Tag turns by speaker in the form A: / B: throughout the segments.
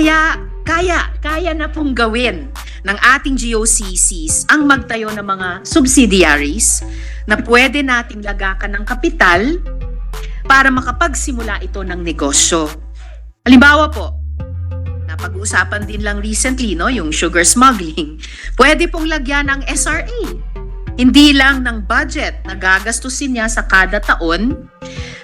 A: Kaya kaya na pong gawin ng ating GOCCs ang magtayo ng mga subsidiaries na pwede nating lagakan ng kapital para makapagsimula ito ng negosyo. Halimbawa po, napag-uusapan din lang recently, no, yung sugar smuggling. Pwede pong lagyan ng SRA. Hindi lang ng budget na gagastusin niya sa kada taon,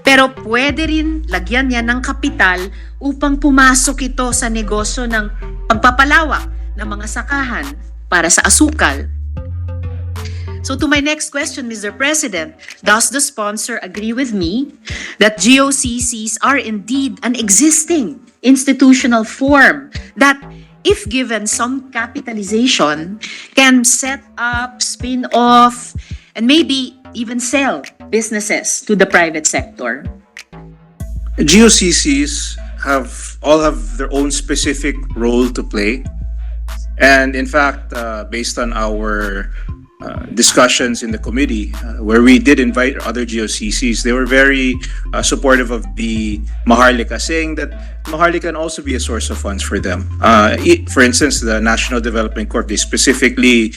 A: pero pwede rin lagyan niya ng kapital upang pumasok ito sa negosyo ng pagpapalawak ng mga sakahan para sa asukal. So to my next question, Mr. President, does the sponsor agree with me that GOCCs are indeed an existing institutional form that, if given some capitalization, can set up, spin off, and maybe even sell businesses to the private sector?
B: GOCCs all have their own specific role to play. And in fact, based on our discussions in the committee, where we did invite other GOCCs, they were very supportive of the Maharlika, saying that Maharlika can also be a source of funds for them. For instance, the National Development Corp, they specifically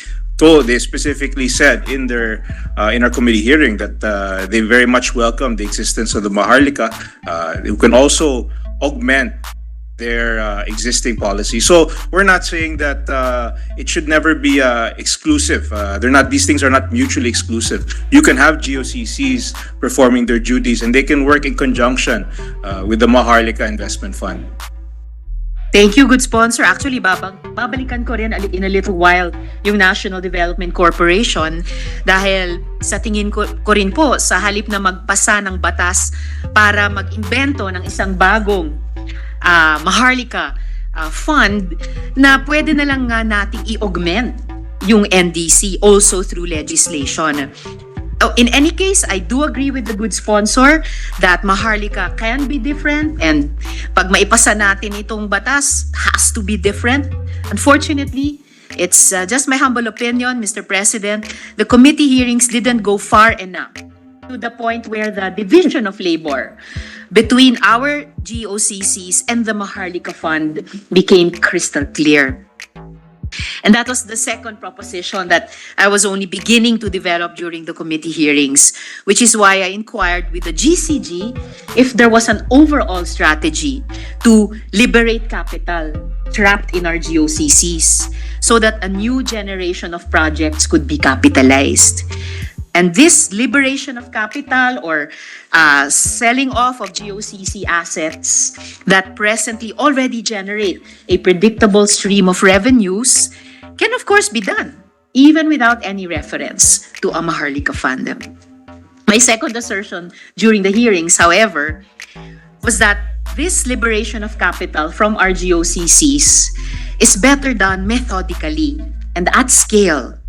B: said in our committee hearing that they very much welcome the existence of the Maharlika, who can also augment their existing policy. So we're not saying that it should never be exclusive. These things are not mutually exclusive. You can have GOCCs performing their duties, and they can work in conjunction with the Maharlika Investment Fund.
A: Thank you, good sponsor. Actually, babalikan ko rin in a little while yung National Development Corporation dahil sa tingin ko rin po, sa halip na magpasa ng batas para mag-imbento ng isang bagong Maharlika fund, na pwede na lang nga nating i-augment yung NDC also through legislation. In any case, I do agree with the good sponsor that Maharlika can be different, and pag maipasa natin itong batas, has to be different. Unfortunately, it's just my humble opinion, Mr. President, the committee hearings didn't go far enough to the point where the division of labor between our GOCCs and the Maharlika Fund became crystal clear. And that was the second proposition that I was only beginning to develop during the committee hearings, which is why I inquired with the GCG if there was an overall strategy to liberate capital trapped in our GOCCs so that a new generation of projects could be capitalized. And this liberation of capital, or selling off of GOCC assets that presently already generate a predictable stream of revenues, can of course be done, even without any reference to a Maharlika Fund. My second assertion during the hearings, however, was that this liberation of capital from our GOCCs is better done methodically and at scale,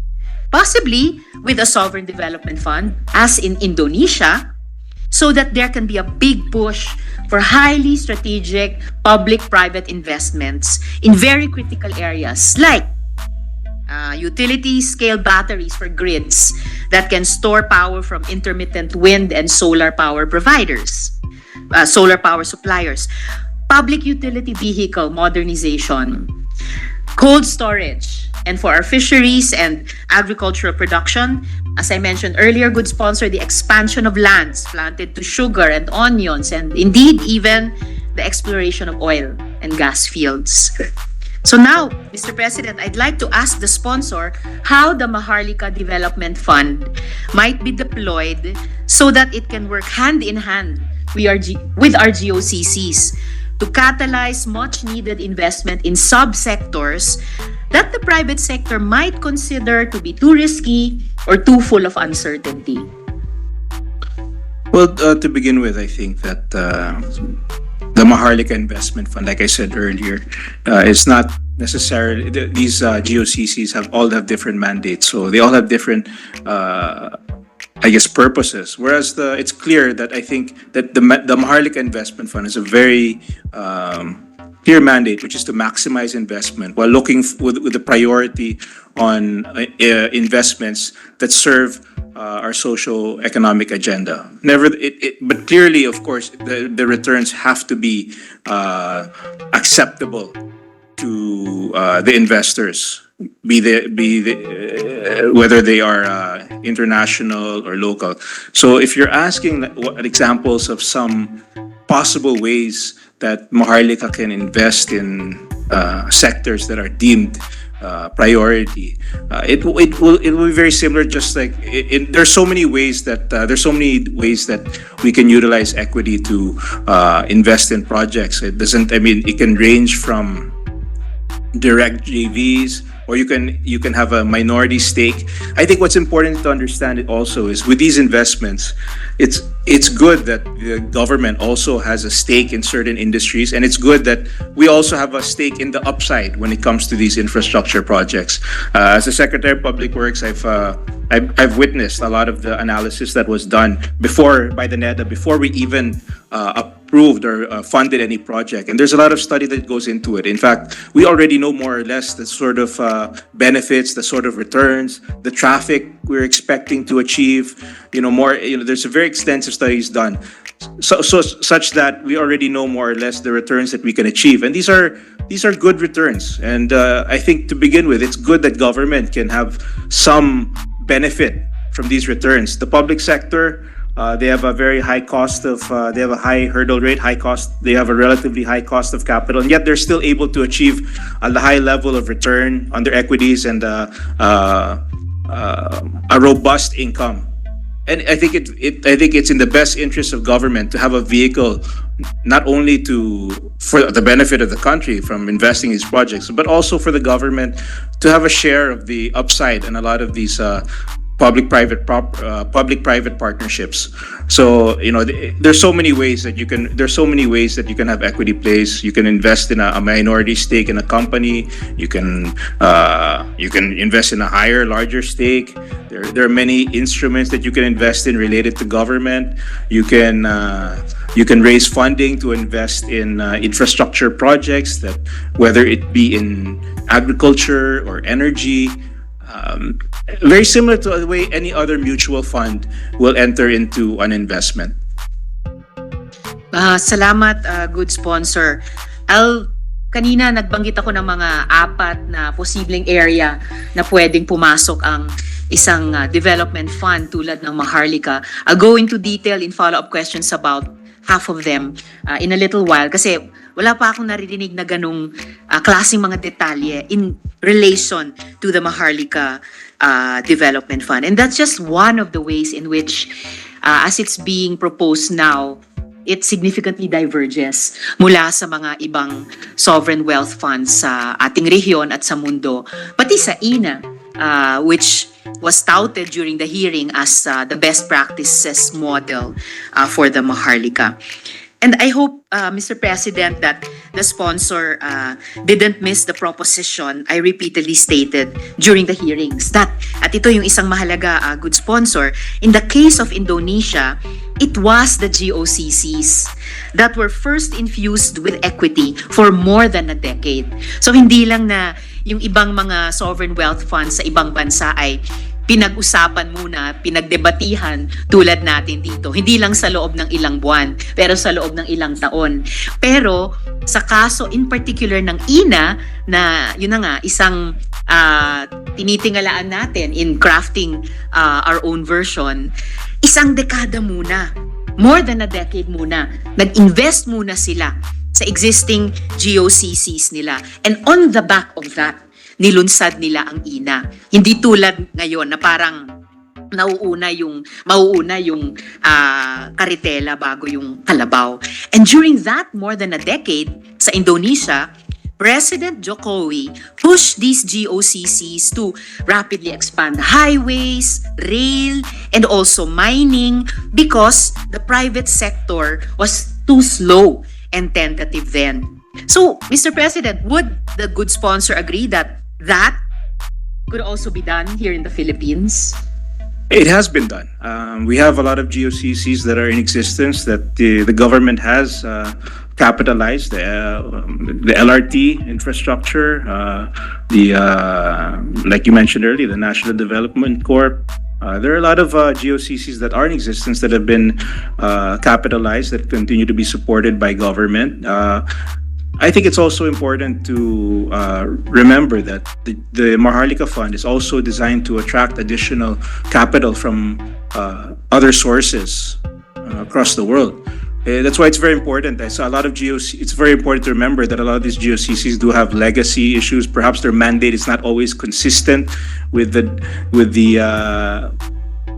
A: possibly with a sovereign development fund, as in Indonesia, so that there can be a big push for highly strategic public-private investments in very critical areas like utility-scale batteries for grids that can store power from intermittent wind and solar power providers, solar power suppliers, public utility vehicle modernization, cold storage, and for our fisheries and agricultural production, as I mentioned earlier, good sponsor, the expansion of lands planted to sugar and onions, and indeed even the exploration of oil and gas fields. So now, Mr. President, I'd like to ask the sponsor how the Maharlika Development Fund might be deployed so that it can work hand in hand with our GOCCs to catalyze much needed investment in subsectors that the private sector might consider to be too risky or too full of uncertainty.
B: Well, to begin with, I think that the Maharlika Investment Fund, like I said earlier, is not necessarily, these GOCCs all have different mandates, so they all have different purposes. Whereas it's clear that I think that the Maharlika Investment Fund is a very clear mandate, which is to maximize investment while looking with the priority on investments that serve our socio-economic agenda. But clearly, of course, the returns have to be acceptable to the investors, whether they are international or local. So if you're asking what examples of some possible ways that Maharlika can invest in sectors that are deemed priority, it will be very similar. Just like there's so many ways that we can utilize equity to invest in projects. It doesn't. I mean, it can range from direct JVs, or you can have a minority stake. I think what's important to understand it also is with these investments, it's good that the government also has a stake in certain industries, and it's good that we also have a stake in the upside when it comes to these infrastructure projects. As a Secretary of Public Works, I've witnessed a lot of the analysis that was done by the NEDA before we even approved or funded any project. And there's a lot of study that goes into it. In fact, we already know more or less the sort of benefits, the sort of returns, the traffic we're expecting to achieve. There's a very extensive studies done, such that we already know more or less the returns that we can achieve. And these are good returns. And I think to begin with, it's good that government can have some benefit from these returns. The public sector, they have a very high cost of, they have a high hurdle rate, they have a relatively high cost of capital, and yet they're still able to achieve a high level of return on their equities and a robust income. And I think it's in the best interest of government to have a vehicle not only for the benefit of the country from investing in these projects, but also for the government to have a share of the upside and a lot of these public-private partnerships. So there's so many ways that you can have equity plays. You can invest in a minority stake in a company. You can invest in a larger stake. There are many instruments that you can invest in related to government. You can raise funding to invest in infrastructure projects, that whether it be in agriculture or energy. Very similar to the way any other mutual fund will enter into an investment.
A: Salamat, good sponsor. Kanina nagbanggit ako ng mga 4 na posibleng area na pwedeng pumasok ang isang development fund tulad ng Maharlika. I'll go into detail in follow-up questions about half of them in a little while, kasi wala pa akong naririnig na ganung klaseng mga detalye in relation to the Maharlika Development Fund. And that's just one of the ways in which, as it's being proposed now, it significantly diverges mula sa mga ibang sovereign wealth funds sa ating rehiyon at sa mundo, pati sa INA, which was touted during the hearing as the best practices model for the Maharlika. And I hope, Mr. President, that the sponsor didn't miss the proposition I repeatedly stated during the hearings. At ito yung isang mahalaga, good sponsor, in the case of Indonesia, it was the GOCCs that were first infused with equity for more than a decade. So hindi lang na yung ibang mga sovereign wealth funds sa ibang bansa ay pinag-usapan muna, pinagdebatihan tulad natin dito. Hindi lang sa loob ng ilang buwan, pero sa loob ng ilang taon. Pero sa kaso in particular ng INA, na yun na nga, isang tinitingalaan natin in crafting our own version, isang dekada muna, more than a decade muna, nag-invest muna sila sa existing GOCCs nila. And on the back of that, nilunsad nila ang INA. Hindi tulad ngayon na parang mauuna yung karitela bago yung kalabaw. And during that more than a decade sa Indonesia, President Jokowi pushed these GOCCs to rapidly expand highways, rail, and also mining because the private sector was too slow and tentative then. So, Mr. President, would the good sponsor agree that could also be done here in the Philippines?
B: It has been done. We have a lot of GOCCs that are in existence that the government has capitalized. The LRT infrastructure, like you mentioned earlier, the National Development Corp. There are a lot of GOCCs that are in existence that have been capitalized, that continue to be supported by government. I think it's also important to remember that the Maharlika Fund is also designed to attract additional capital from other sources across the world. That's why it's very important. I saw a lot of It's very important to remember that a lot of these GOCCs do have legacy issues. Perhaps their mandate is not always consistent with the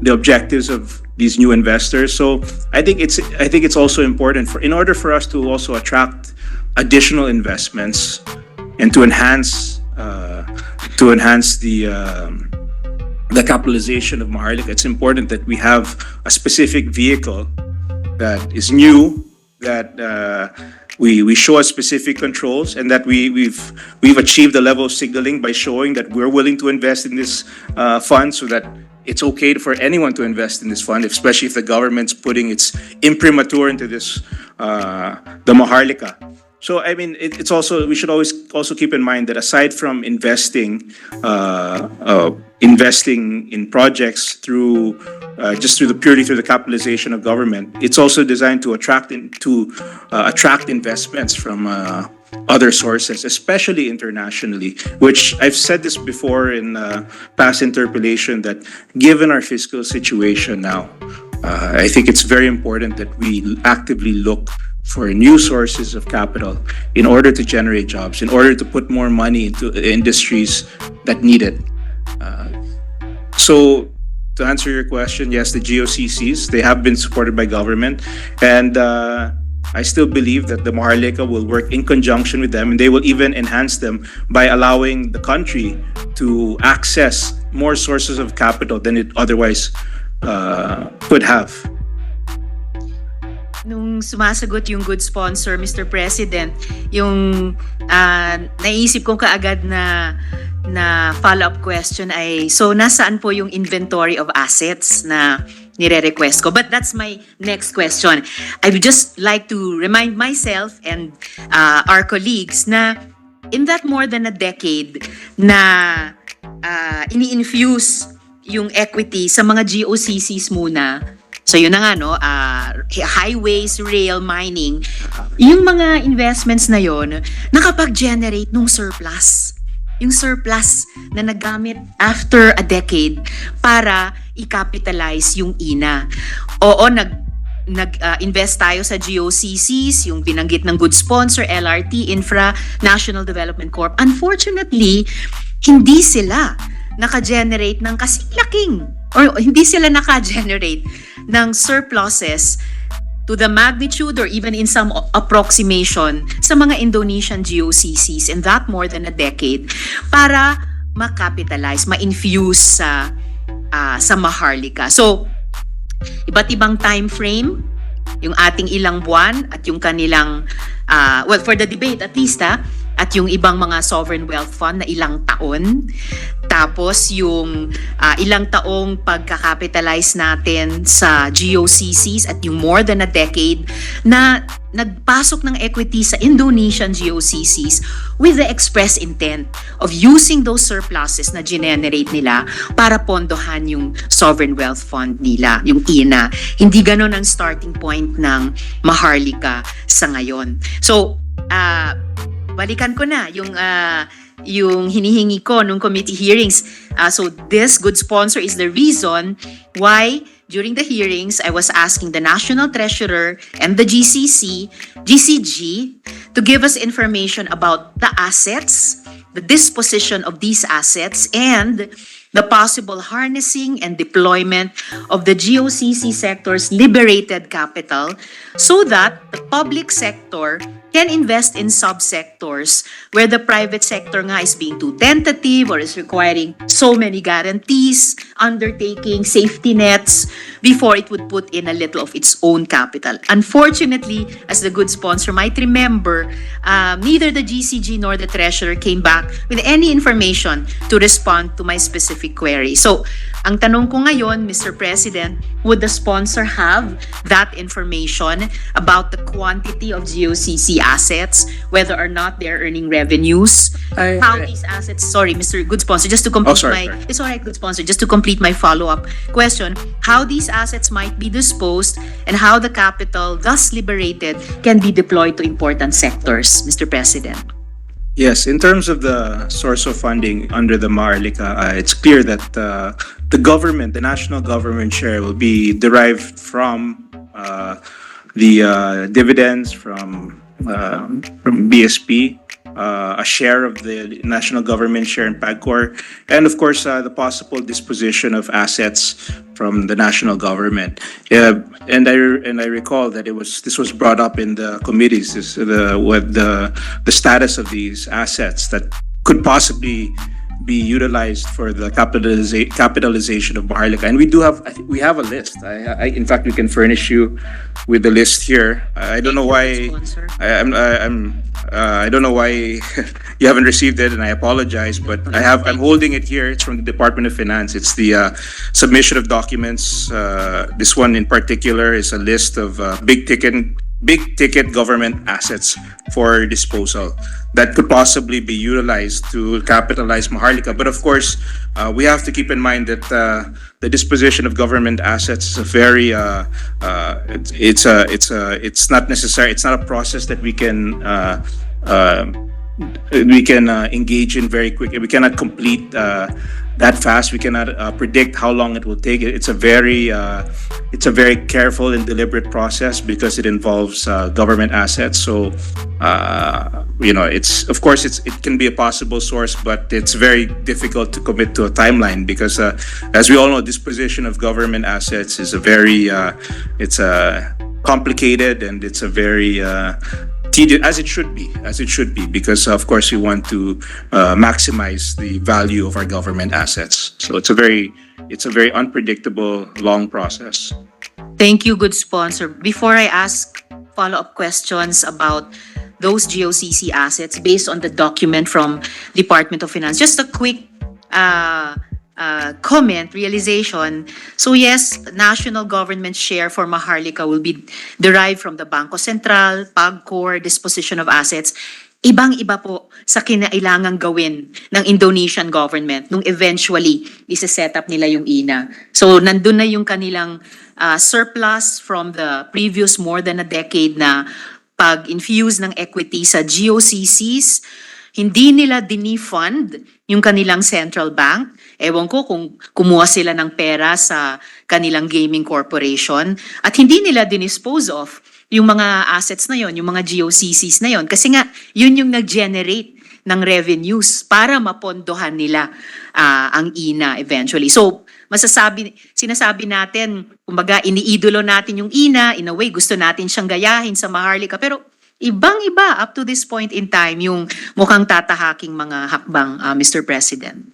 B: objectives of these new investors. So I think it's also important in order for us to also attract additional investments and to enhance the capitalization of Maharlika. It's important that we have a specific vehicle that is new, that we show us specific controls, and that we've achieved a level of signaling by showing that we're willing to invest in this fund, so that it's okay for anyone to invest in this fund, especially if the government's putting its imprimatur into this, the Maharlika. So I mean, we should always also keep in mind that aside from investing in projects through purely through the capitalization of government, it's also designed to attract investments from other sources, especially internationally. Which I've said this before in past interpellation, that given our fiscal situation now, I think it's very important that we actively look for new sources of capital in order to generate jobs, in order to put more money into industries that need it. So to answer your question, yes, the GOCCs, they have been supported by government, and I still believe that the Maharlika will work in conjunction with them, and they will even enhance them by allowing the country to access more sources of capital than it otherwise could have.
A: Nung sumasagot yung good sponsor, Mr. President, yung naisip ko kaagad na follow-up question ay, so nasaan po yung inventory of assets na nire-request ko? But that's my next question. I would just like to remind myself and our colleagues na in that more than a decade na ini-infuse yung equity sa mga GOCCs muna. So yun na nga, no, highways, rail, mining, yung mga investments na yon nakapag-generate nung surplus. Yung surplus na nagamit after a decade para i-capitalize yung INA. Oo, nag-invest tayo sa GOCCs, yung binanggit ng good sponsor, LRT, Infra, National Development Corp. Unfortunately, hindi sila naka-generate ng kasing laking, or hindi sila naka-generate ng surpluses to the magnitude or even in some approximation sa mga Indonesian GOCCs in that more than a decade para ma-capitalize, ma-infuse sa Maharlika. So, iba't ibang time frame, yung ating ilang buwan at yung kanilang, well, for the debate at least, at yung ibang mga sovereign wealth fund na ilang taon. Tapos yung ilang taong pagkakapitalize natin sa GOCCs at yung more than a decade na nagpasok ng equity sa Indonesian GOCCs with the express intent of using those surpluses na generate nila para pondohan yung sovereign wealth fund nila, yung INA. Hindi ganon ang starting point ng Maharlika sa ngayon. So, balikan ko na yung hinihingi ko nung committee hearings. So this good sponsor is the reason why during the hearings I was asking the National Treasurer and the GCG to give us information about the assets, the disposition of these assets, and the possible harnessing and deployment of the GOCC sector's liberated capital so that the public sector can invest in subsectors where the private sector nga is being too tentative or is requiring so many guarantees, undertaking safety nets before it would put in a little of its own capital. Unfortunately, as the good sponsor might remember, neither the GCG nor the Treasurer came back with any information to respond to my specific query. So, ang tanong ko ngayon, Mr. President, would the sponsor have that information about the quantity of GOCC GOCC assets, whether or not they're earning revenues, how these assets, sorry, Mr. Good Sponsor, just to complete
B: sorry.
A: it's all right, Good Sponsor, just to complete my follow-up question, how these assets might be disposed and how the capital thus liberated can be deployed to important sectors, Mr. President.
B: Yes, in terms of the source of funding under the Maharlika, it's clear that the government, the national government share will be derived from the dividends from BSP, a share of the national government share in PAGCOR, and of course the possible disposition of assets from the national government. And I recall that this was brought up in the committees, the status of these assets that could possibly be utilized for the capitalization of Maharlika. And we have a list. In fact, we can furnish you with the list here. I don't know why I don't know why you haven't received it, and I apologize, but I'm holding it here. It's from the Department of Finance. It's the submission of documents. This one in particular is a list of big ticket government assets for disposal that could possibly be utilized to capitalize Maharlika. But of course, we have to keep in mind that the disposition of government assets is a very it's not necessary. It's not a process that we can engage in very quickly. We cannot complete that fast. We cannot predict how long it will take. It's a very careful and deliberate process because it involves government assets. So it can be a possible source, but it's very difficult to commit to a timeline because, as we all know, disposition of government assets is a very complicated, and it's a very tedious, as it should be, because of course we want to maximize the value of our government assets. So it's a very unpredictable, long process.
A: Thank you, Good Sponsor. Before I ask follow-up questions about those GOCC assets based on the document from Department of Finance, just a quick comment, realization. So yes, national government share for Maharlika will be derived from the Bangko Sentral, PAGCOR, disposition of assets. Ibang-iba po sa kinailangang gawin ng Indonesian government nung eventually isa-set up nila yung INA. So nandun na yung kanilang surplus from the previous more than a decade na pag-infuse ng equity sa GOCCs. Hindi nila dinefund yung kanilang central bank. Ewan ko kung kumuha sila ng pera sa kanilang gaming corporation at hindi nila dinispose of yung mga assets na yon, yung mga GOCCs na yon. Kasi nga, yun yung nag-generate ng revenues para mapondohan nila ang INA eventually. So, sinasabi natin, kumbaga, iniidolo natin yung INA, in a way, gusto natin siyang gayahin sa Maharlika, pero ibang-iba up to this point in time yung mukhang tatahaking mga hakbang, Mr. President.